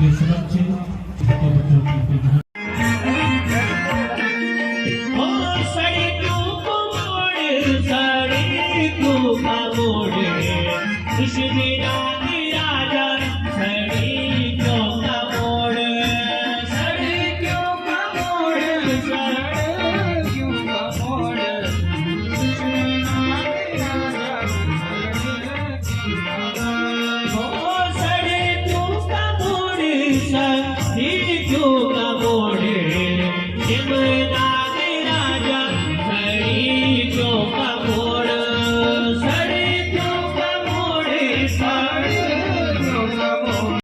ये सबक છે तो बच्चों की कोई ध्यान ओ सड़ी क्यों को मोड़ खुशबी रानी राजा सड़ी क्यों का मोड़ सड़ी क्यों का मोड़ सड़ी क्यों का मोड़ खुशबी रानी राजा ओ सड़ी क्यों का मोड़ सड़ी क्यों